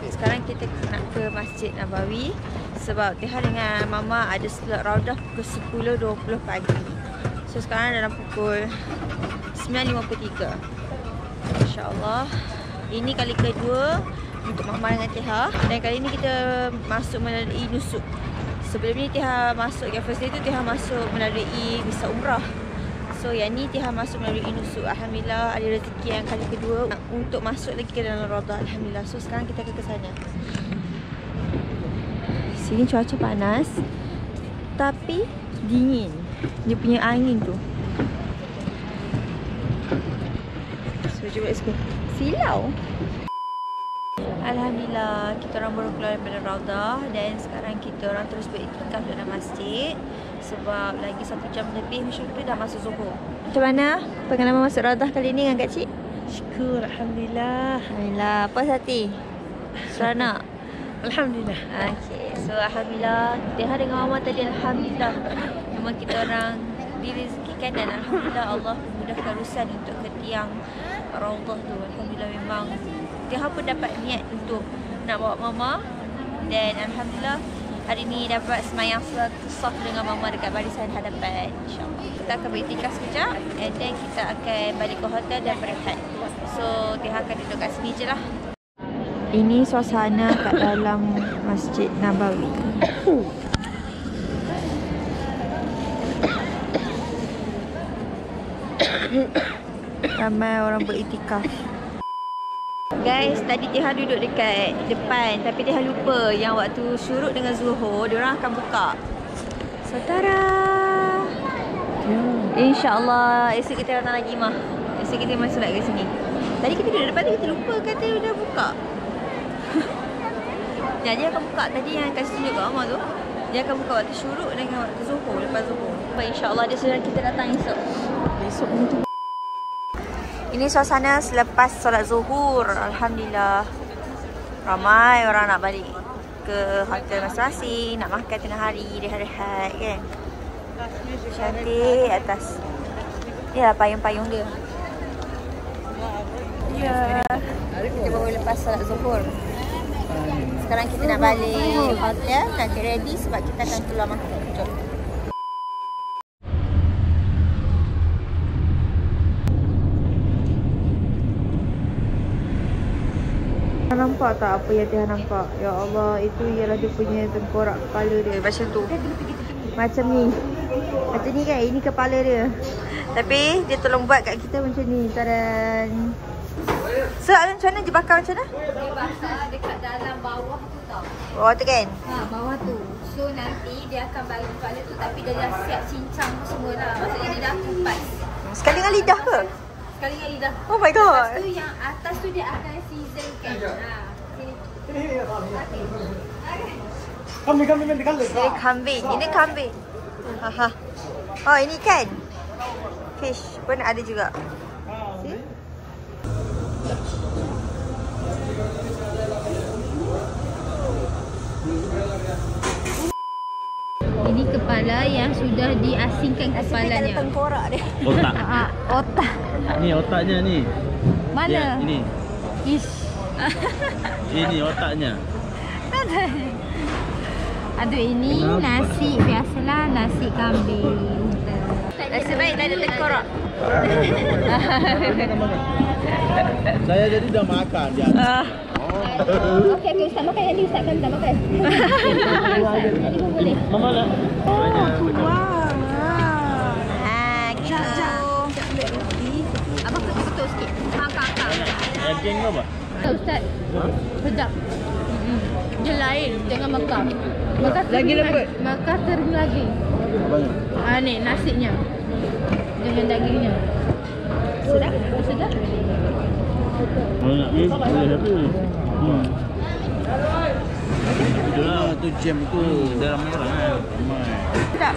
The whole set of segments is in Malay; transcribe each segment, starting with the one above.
Sekarang kita nak ke Masjid Nabawi sebab Tiha dengan Mama ada slot raudah pukul 10.20 pagi. So sekarang dalam pukul 9.53. InsyaAllah. Ini kali kedua untuk Mama dengan Tiha. Dan kali ni kita masuk melalui nusuk. Sebelum ni Tiha masuk, yang first day tu Tiha masuk melalui visa umrah. So yang ni Tiha masuk melalui nusuk. Alhamdulillah ada rezeki yang kali kedua untuk masuk lagi ke dalam Raudah. Alhamdulillah. So sekarang kita akan ke sana. Sini cuaca panas tapi dingin. Dia punya angin tu. So jom let's go. Silau. Alhamdulillah kita orang baru keluar daripada Raudah dan sekarang kita orang terus beriktikaf dalam masjid sebab lagi 1 jam lebih macam tu dah masuk Zuhur. Macam mana pengalaman masuk Raudah kali ni dengan Kak Cik? Syukur, Alhamdulillah. Alhamdulillah. Apa hati? Seronok? Alhamdulillah. Okay, so Alhamdulillah Tiha dengan Mama tadi Alhamdulillah memang kita orang direzekikan dan Alhamdulillah Allah memudahkan urusan untuk ke tiang Raudah tu. Alhamdulillah memang Tiha pun dapat niat untuk nak bawa Mama dan Alhamdulillah hari ni dapat semayang saf dengan Mama dekat barisan hadapan. InsyaAllah kita akan beriktikaf sekejap and then kita akan balik ke hotel dan berehat. So Tiha akan duduk kat sini je lah. Ini suasana kat dalam Masjid Nabawi. Ramai orang beriktikaf. Guys, tadi Tiha duduk dekat depan tapi Tiha lupa yang waktu syuruk dengan Zuhur diorang akan buka. Saudara. InsyaAllah esok kita datang lagi mah. Esok kita masuk lagi ke sini. Tadi kita duduk depan kita lupa kata dah buka. Ya, dia akan buka tadi yang kasih tunjuk kat Mama tu. Dia akan buka waktu syuruk dengan waktu Zuhur, lepas Zuhur. InsyaAllah dia sudah kita datang esok. Esok tu. Ini suasana selepas solat Zuhur. Alhamdulillah. Ramai orang nak balik ke hotel masing-masing, nak makan tengah hari, rehat-rehat kan. Cantik atas. Ya, payung-payung dia. Ya. Kita baru lepas solat Zuhur. Sekarang kita nak balik hotel, nak get ready sebab kita akan keluar makan. Jom. Nampak tak apa yang Tiha nampak? Ya Allah, itu ialah dia punya tengkorak kepala dia. Macam tu. Macam ni. Macam ni kan? Ini kepala dia. Tapi dia tolong buat kat kita macam ni. Tadan. So, macam mana dia bakar macam mana? Dia bakar dekat dalam bawah tu tau. Bawah tu kan? Ha, bawah tu. So nanti dia akan bagi kepala tu tapi dia dah siap cincang semua lah. Maksudnya dia dah kupas. Sekali dengan lidah ke? Sekali dengan lidah. Oh my god. Lepas tu yang atas tu dia akan season kan. Ha. Ini kambing. Ini kambing. Haha. Oh, ini kan? Fish pun ada juga. See? Ini kepala yang sudah diasingkan kepalanya. Ada tengkorak dia. Otak. Otak. Ni otaknya ni. Mana? Ya, ini. Ish. Ini otaknya. Aduh, ini nasi biasalah, nasi kambing. Nasib baik tak ada tengkorak. Saya jadi dah makan dia. Okey, Ustaz makan yang ni, Ustaz kan tak makan. Ini pun boleh. Mama lah. Wah. Gitu. Abang tutup sikit. Angkat. Daging ke apa? Ustaz. Sedap. Dia lain dengan makar. Lagi lembut. Makar kering lagi. Ni nasinya. Dengan dagingnya. Sedap? Sedap? Banyak ni boleh tapi. Itulah tu jam tu dalam merah kan. Sedap.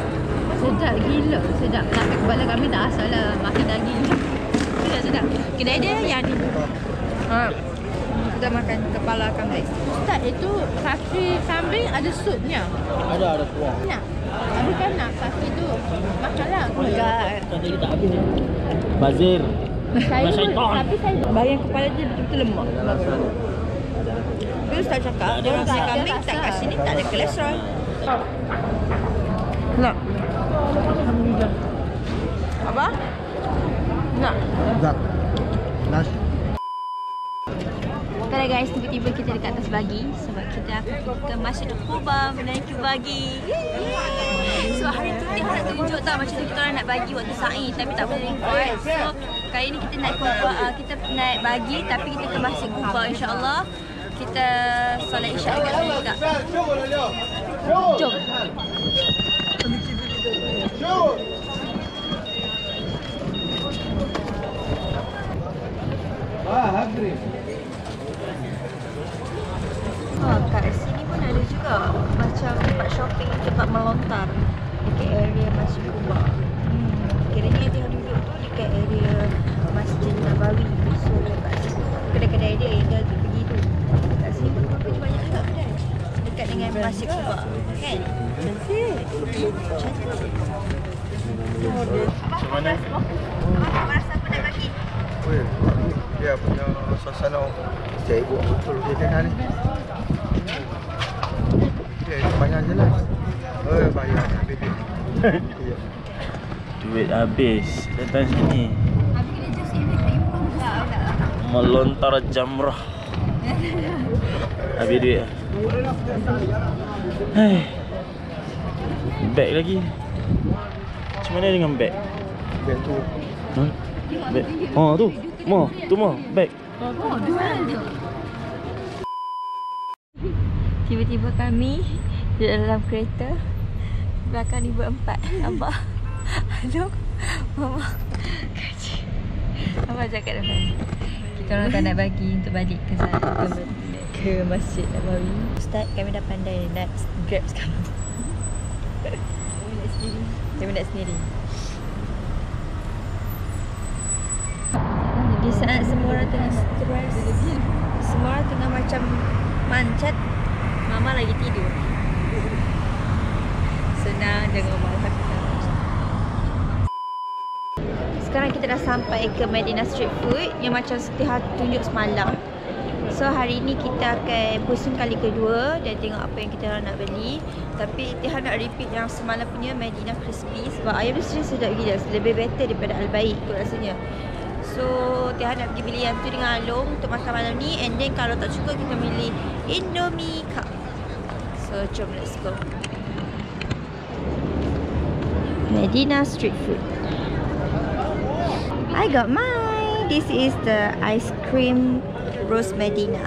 Sedap gila. Sedap. Tapi kepala kami tak asal lah makan daging. Sedap. Kedai dia yang ni. Kita makan kepala kambing. Ustaz, itu kaki kambing ada supnya. Ada kuah. Nak. Tapi kan nak kaki tu. Makanlah. Enggak. Tadi tak habis ni. Bazir. Saya pun, tapi saya Bahagian kepala dia betul-betul lemak. Tapi Ustaz cakap dia rasa kambing tak kat sini tak ada kolesterol. Nak. Alhamdulillah. Apa? Nak. Tak. Nasi. Okey guys, tiba-tiba kita dekat atas bagi sebab kita akan pergi ke Masjid Quba menaiki bagi. So hari tu dia nak tunjuk tak macam kita orang nak bagi waktu sa'i tapi tak boleh record. So kali ni kita naik Quba, kita naik bagi tapi kita ke Masjid Quba, insya-Allah. Kita solat Isyak dekat sana juga. Jom. Kat sini pun ada juga macam tempat shopping, tempat melontar dekat area Masjid Quba. Kiranya yang tengah duduk tu dekat area Masjid Nabawi. So kat situ kedai-kedai dia yang dah pergi tu. Kat sini pun rupanya banyak juga kedai dekat dengan Masjid Quba. Kan? Cantik. Cantik. Macam mana? Abang rasa apa nak bagi? Dia punya suasana saya buat betul dia kenal ni. Dia banyak jelas. Bayar habis. Duit habis. Datang sini. Melontar jamrah. Habis duit. Hei. Beg lagi. Macam mana dengan beg? Beg tu. Beg. Oh tu. Tu beg. Tiba-tiba kami di dalam kereta. Belakang ni berempat. Abah, Alung, Mama, Kak. Abah cakap depan. Kita orang tak nak bagi untuk balik ke sana, ke Masjid Nabawi. Ustaz, kami dah pandai nak grab sekarang. Kami nak sendiri. Di saat semua orang tengah stres, semua orang tengah macam mancat, Mama lagi tidur. Senang dengan Mama. Sekarang kita dah sampai ke Medina Street Food yang macam Setiha tunjuk semalam. So hari ni kita akan pusing kali kedua dan tengok apa yang kita orang nak beli. Tapi Tiha nak repeat yang semalam punya Medina Crispy sebab ayam dia sedap gila, lebih better daripada Al-Baik tu rasanya. So Tiha nak pergi beli yang tu dengan Alung untuk makan malam ni. And then kalau tak cukup kita beli Indomie Cup. So jom, let's go. Medina Street Food. I got mine. This is the ice cream Rose Medina.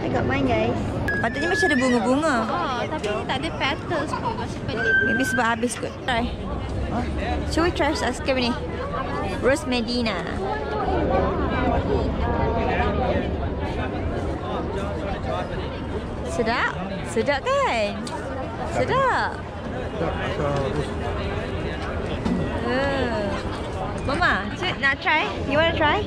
I got mine, guys. Patutnya macam ada bunga-bunga. Tapi ni tak ada petals pun. Masih pelik. Maybe sebab habis kot. Try. Shall we try ice cream ni? Rose Medina. Sedap? Sedap kan? Sedap. Mama, nak try? You want to try?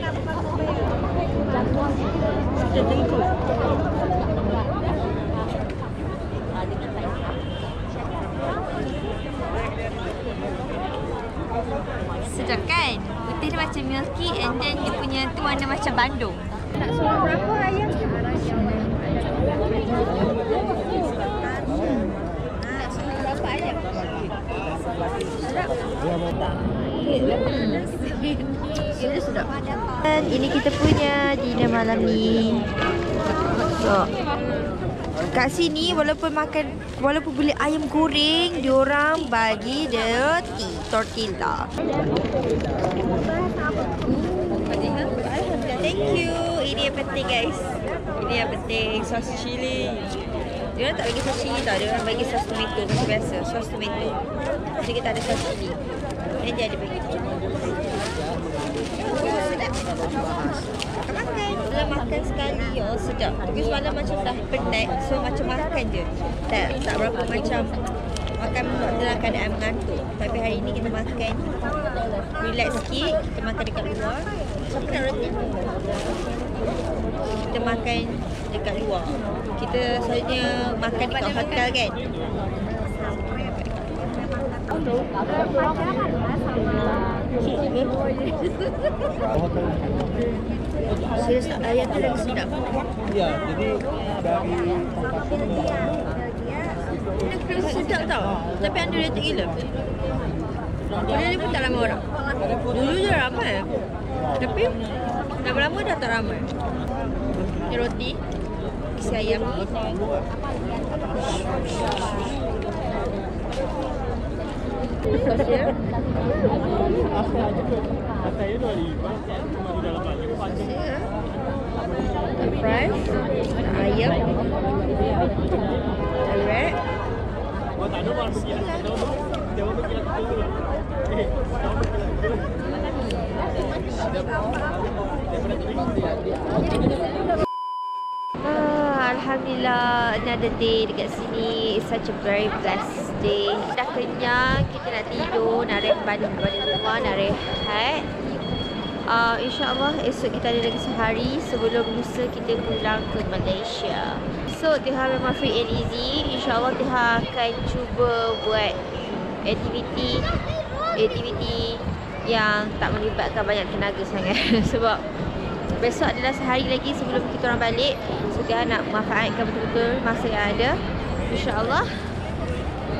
Sedap kan? Putih dia macam milky and then dia punya tu warna macam bandung. Nak suruh berapa ayam? Nak suruh berapa ayam? Sedap. Sedap. Dan ini kita punya dinner malam ni. So, kat sini walaupun beli ayam goreng, diorang bagi roti tortilla. Thank you. Ini yang penting, guys. Ini yang penting, sos cili. Diorang tak bagi sos cili tau, diorang bagi sos tomato macam biasa, sos tomato. Jadi kita ada sos cili. Ini dia ada bagi. Sedap. Makan. Dalam makan sekali, oh sedap. Tapi semalam macam dah penat, so macam makan je. Tak berapa macam makan dalam keadaan mengantuk. Tapi hari ni kita makan relax sikit, kita makan dekat luar. Siapa nak roti? Kita makan dekat luar. Kita selalunya makan dekat hotel kan. Serius tak? Ayam tu lagi sedap. Ya, jadi dari Dia sedap tau. Tapi underrated gila. Dia ni pun tak ramai orang. Dulu je ramai. Tapi lama-lama dah tak ramai. Ni roti. Isi ayam ni. Sos dia. Fries. Ayam. Direct. Alhamdulillah, another day dekat sini. It's such a very blessed day. Dah kenyang, kita nak tidur, nak balik rumah, nak rehat. InsyaAllah esok kita ada lagi sehari sebelum lusa kita pulang ke Malaysia. So Tiha memang free and easy. InsyaAllah Tiha akan cuba buat aktiviti yang tak melibatkan banyak tenaga sangat. Sebab besok adalah sehari lagi sebelum kita orang balik. So Tiha nak manfaatkan betul-betul masa yang ada. InsyaAllah.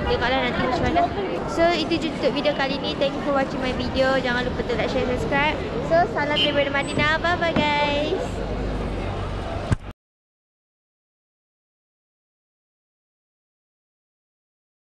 Tengoklah nanti macam mana. So itu je untuk video kali ni. Thank you for watching my video. Jangan lupa to like, share, subscribe. So salam daripada Madinah. Bye bye guys.